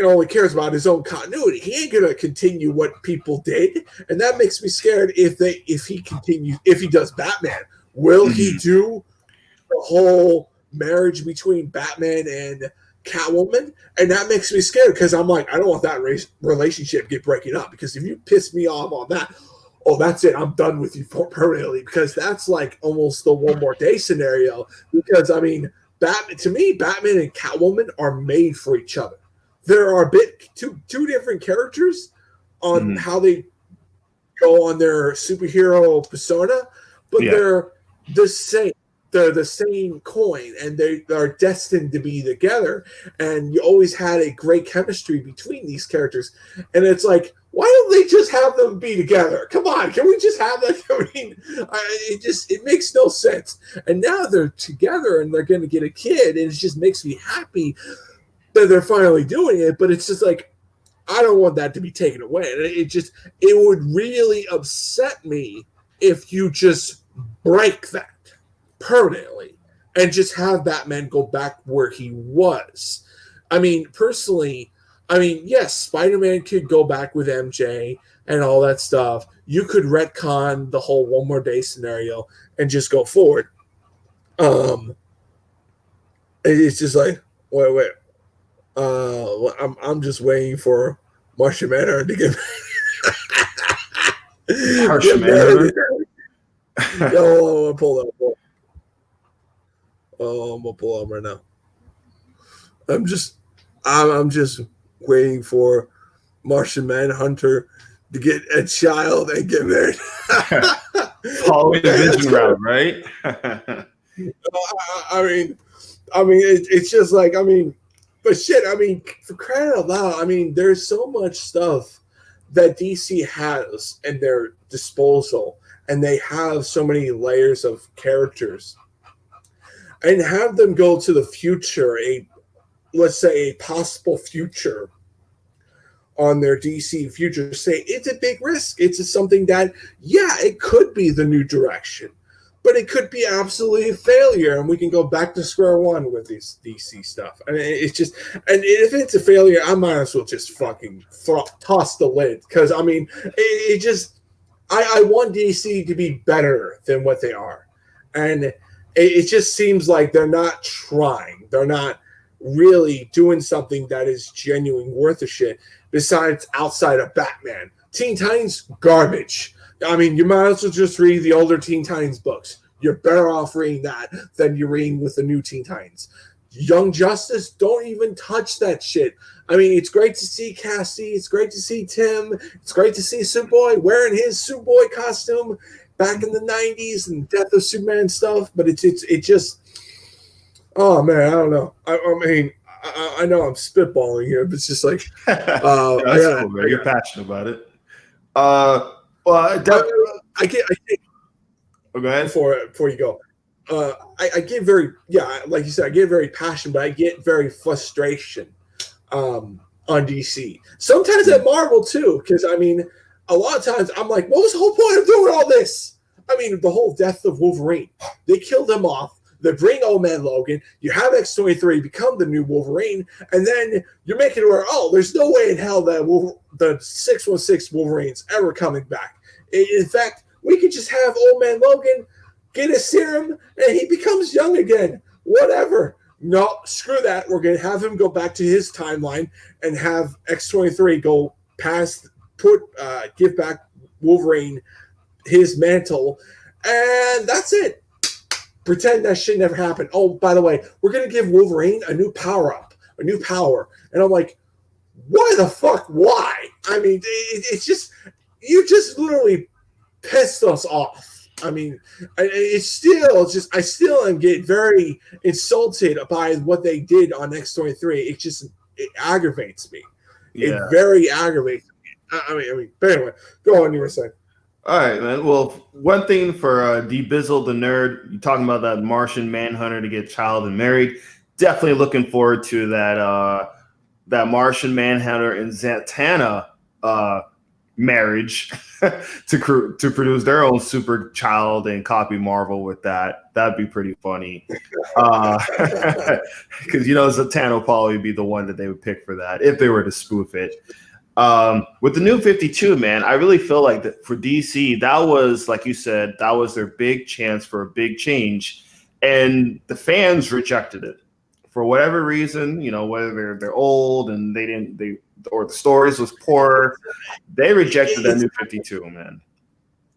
Speaker 1: only cares about his own continuity. He ain't gonna continue what people did, and that makes me scared. If he does Batman, will he do the whole marriage between Batman and Catwoman? And that makes me scared because I'm like, I don't want that relationship get breaking up, because if you piss me off on that, oh, that's it. I'm done with you permanently, because that's like almost the One More Day scenario. Because I mean, to me, Batman and Catwoman are made for each other. There are two different characters on how they go on their superhero persona, but they're the same. They're the same coin, and they are destined to be together. And you always had a great chemistry between these characters. And it's like, why don't they just have them be together? Come on, can we just have that? I mean, it makes no sense. And now they're together, and they're going to get a kid, and it just makes me happy that they're finally doing it. But it's just like, I don't want that to be taken away. And it would really upset me if you just break that permanently and just have Batman go back where he was. I mean, personally, yes, Spider-Man could go back with MJ and all that stuff. You could retcon the whole One More Day scenario and just go forward. It's just like, wait. I'm just waiting for Martian Manhunter to get
Speaker 2: Martian Manhunter.
Speaker 1: Yo, I'm gonna pull up right now. I'm just waiting for Martian Manhunter to get a child and get married.
Speaker 2: Following the vision route, right?
Speaker 1: I mean, it's just like, I mean, but shit, I mean, for crying out loud, I mean, there's so much stuff that DC has at their disposal, and they have so many layers of characters. And have them go to the future, let's say a possible future on their DC future, say it's a big risk. It's something that, yeah, it could be the new direction, but it could be absolutely a failure, and we can go back to square one with this DC stuff. I mean, it's just, and if it's a failure, I might as well just fucking toss the lid, because I mean, it just, I want DC to be better than what they are, and it just seems like they're not trying. They're not really doing something that is genuine, worth a shit. Besides, outside of Batman, Teen Titans, garbage. I mean, you might as well just read the older Teen Titans books. You're better off reading that than you're reading with the new Teen Titans. Young Justice, don't even touch that shit. I mean, it's great to see Cassie. It's great to see Tim. It's great to see Superboy wearing his Superboy costume back in the 90s and Death of Superman stuff. But it just, oh, man, I don't know. I mean, I know I'm spitballing here, but it's just like,
Speaker 2: that's cool, man. You're passionate about it. Well,
Speaker 1: I get
Speaker 2: go ahead.
Speaker 1: Before you go. I get very, like you said, I get very passionate, but I get very frustration on DC. Sometimes at Marvel too, because I mean, a lot of times I'm like, what was the whole point of doing all this? I mean, the whole death of Wolverine. They killed him off. They bring Old Man Logan. You have X-23 become the new Wolverine, and then you're making it where, oh, there's no way in hell that the 616 Wolverine's ever coming back. In fact, we could just have Old Man Logan get a serum, and he becomes young again. Whatever. No, screw that. We're going to have him go back to his timeline and have X-23 go past, give back Wolverine his mantle, and that's it. Pretend that shit never happened. Oh, by the way, we're going to give Wolverine a new power-up, a new power. And I'm like, why the fuck? Why? I mean, it's just, you just literally pissed us off. I mean, it's still just, I still am getting very insulted by what they did on X-23. It aggravates me.
Speaker 2: Yeah.
Speaker 1: It very aggravates me. I mean, but anyway, go on, you were saying.
Speaker 2: All right, man. Well, one thing for D-Bizzle the nerd, you talking about that Martian Manhunter to get child and married. Definitely looking forward to that Martian Manhunter and Zatanna marriage to produce their own super child and copy Marvel with that. That'd be pretty funny. Because Zatanna will probably be the one that they would pick for that if they were to spoof it. With the new 52, man, I really feel like that for DC, that was, like you said, that was their big chance for a big change, and the fans rejected it for whatever reason. Whether they're old and or the stories was poor, they rejected that new 52, man.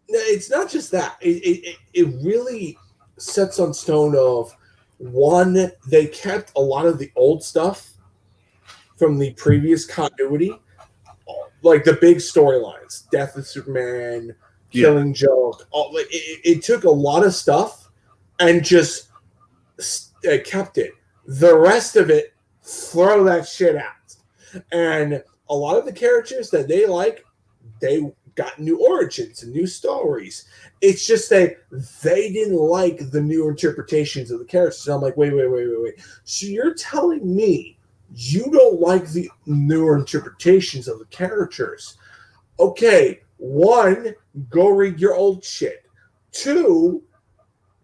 Speaker 1: It's not just that; it really sets on stone of one. They kept a lot of the old stuff from the previous continuity. Like the big storylines, Death of Superman, Killing Joke. It took a lot of stuff and just kept it. The rest of it, throw that shit out. And a lot of the characters that they got new origins and new stories. It's just that they didn't like the new interpretations of the characters. So I'm like, wait. So you're telling me you don't like the newer interpretations of the characters? Okay, one, go read your old shit. Two,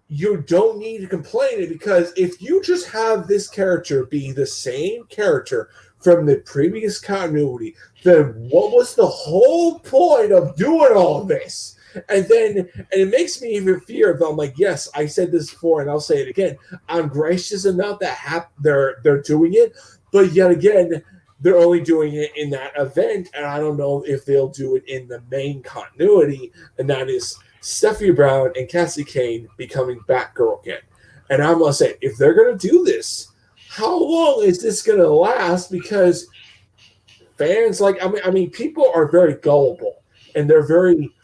Speaker 1: you don't need to complain because if you just have this character be the same character from the previous continuity, then what was the whole point of doing all this? And it makes me even fear of. I'm like, yes, I said this before, and I'll say it again. I'm gracious enough that they're doing it, but yet again, they're only doing it in that event, and I don't know if they'll do it in the main continuity, and that is Stephanie Brown and Cassie Kane becoming Batgirl again. And I'm gonna say, if they're gonna do this, how long is this gonna last? Because fans, people are very gullible, and they're very,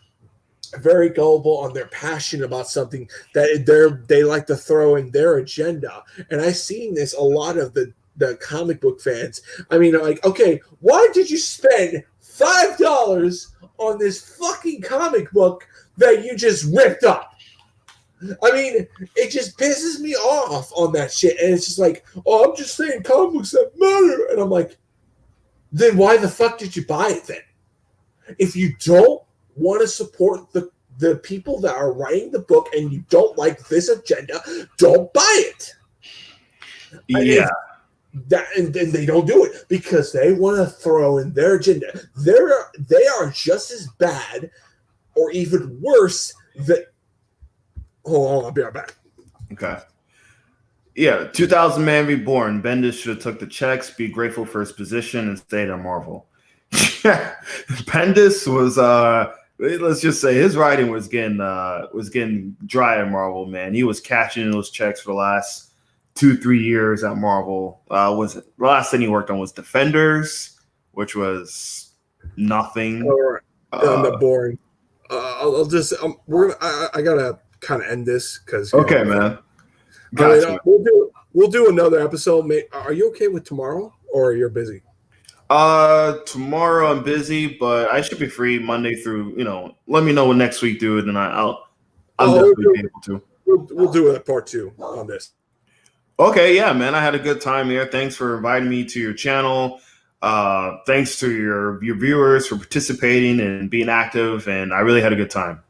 Speaker 1: very gullible on their passion about something that they like to throw in their agenda. And I've seen this a lot of the comic book fans. I mean, like, okay, why did you spend $5 on this fucking comic book that you just ripped up? I mean, it just pisses me off on that shit. And it's just like, oh, I'm just saying comic books that matter. And I'm like, then why the fuck did you buy it then? If you don't want to support the people that are writing the book and you don't like this agenda, don't buy it.
Speaker 2: Yeah.
Speaker 1: And they don't do it because they want to throw in their agenda. They are just as bad or even worse than. Hold on, I'll be right back.
Speaker 2: Okay. Yeah, 2000 Man Reborn. Bendis should have took the checks, be grateful for his position, and stayed at Marvel. Bendis was let's just say his writing was getting dry at Marvel, man. He was cashing in those checks for the last 2-3 years at Marvel. The last thing he worked on was Defenders, which was nothing.
Speaker 1: All right. Boring. I'll just I gotta kind of end this because
Speaker 2: okay, man.
Speaker 1: Gotcha. We'll do another episode. Are you okay with tomorrow, or you're busy?
Speaker 2: Tomorrow I'm busy, but I should be free Monday through. Let me know what next week, dude, and I'll definitely be able to.
Speaker 1: We'll do a part 2 on this.
Speaker 2: Okay, yeah, man. I had a good time here. Thanks for inviting me to your channel. Thanks to your viewers for participating and being active, and I really had a good time.